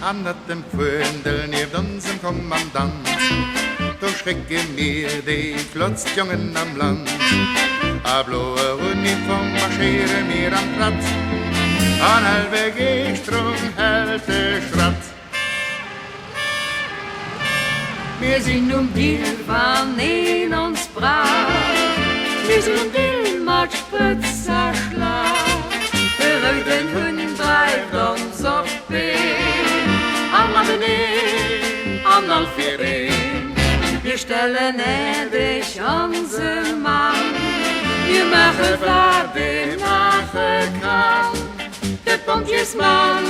an dem Quindel neben unserem Kommandant. Da schrecke mir die Klotzjungen am Land. A blaue Uniform marschiere mir am Platz. An halbe Gehstrung hält der Schratz. Wir sind Biel, wann in uns brach. Wir sind Biel, macht Spritzer Schlag. Den Hund treibt uns auf Biel. Anna Benin, Anna Alfirin. Wir stellen dich unser Mann. Wir machen, was wir machen kann. Der Pontjesmann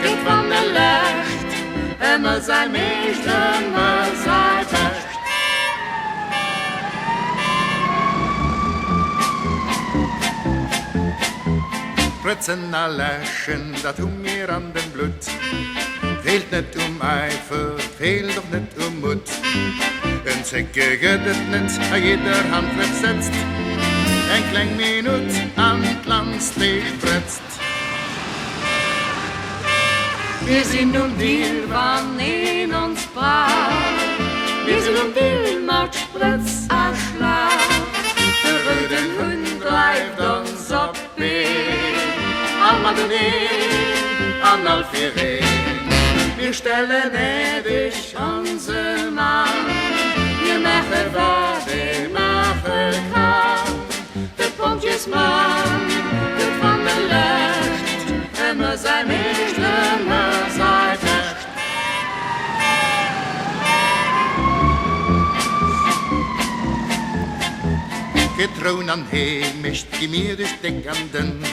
geht von der Lecht. Immer sei nicht, immer sei best. Spritzen a Läschen, dat mir an den Blut. Fehlt net Eifer, fehlt doch net Mut. En Zecke gödet net, a jeder Hand versetzt. Ein klein Minut an Glanz dich spritzt. Wir sind Biel, wann in uns brach. Wir sind Biel, macht Spritz a Schlag. Der röden Hund treibt uns auf Biel. Anna Benin, Anna Alfirin. Wir stellen dich unser Mann. Wir machen, was wir machen kann. Der Pontjesmann wird von der Lecht. Immer sei nicht, immer sei best. Getrauen an Heimisch, die mir durch Deckanden.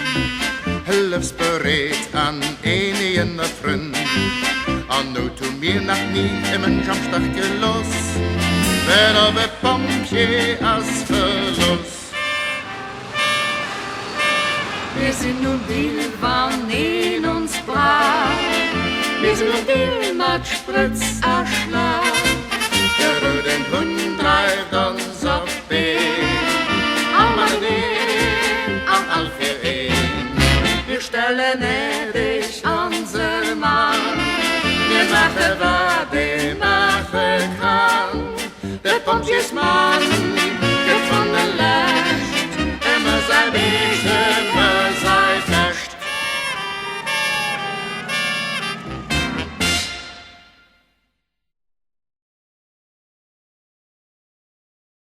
Hilfsbereit an einen Freund. An nu tu mir nach nie im Kampfstach geloss. Wenn aber Pompier als Verlust. Wir sind Biel, wann in uns brach. Wir sind Biel, macht Spritz a Schlag. Der röden Hund treibt uns auf Biel. Anna Benin, Anna Alfirin. Wir stellen dich unser Mann. Wir machen, was wir machen kann. Der Pontjesmann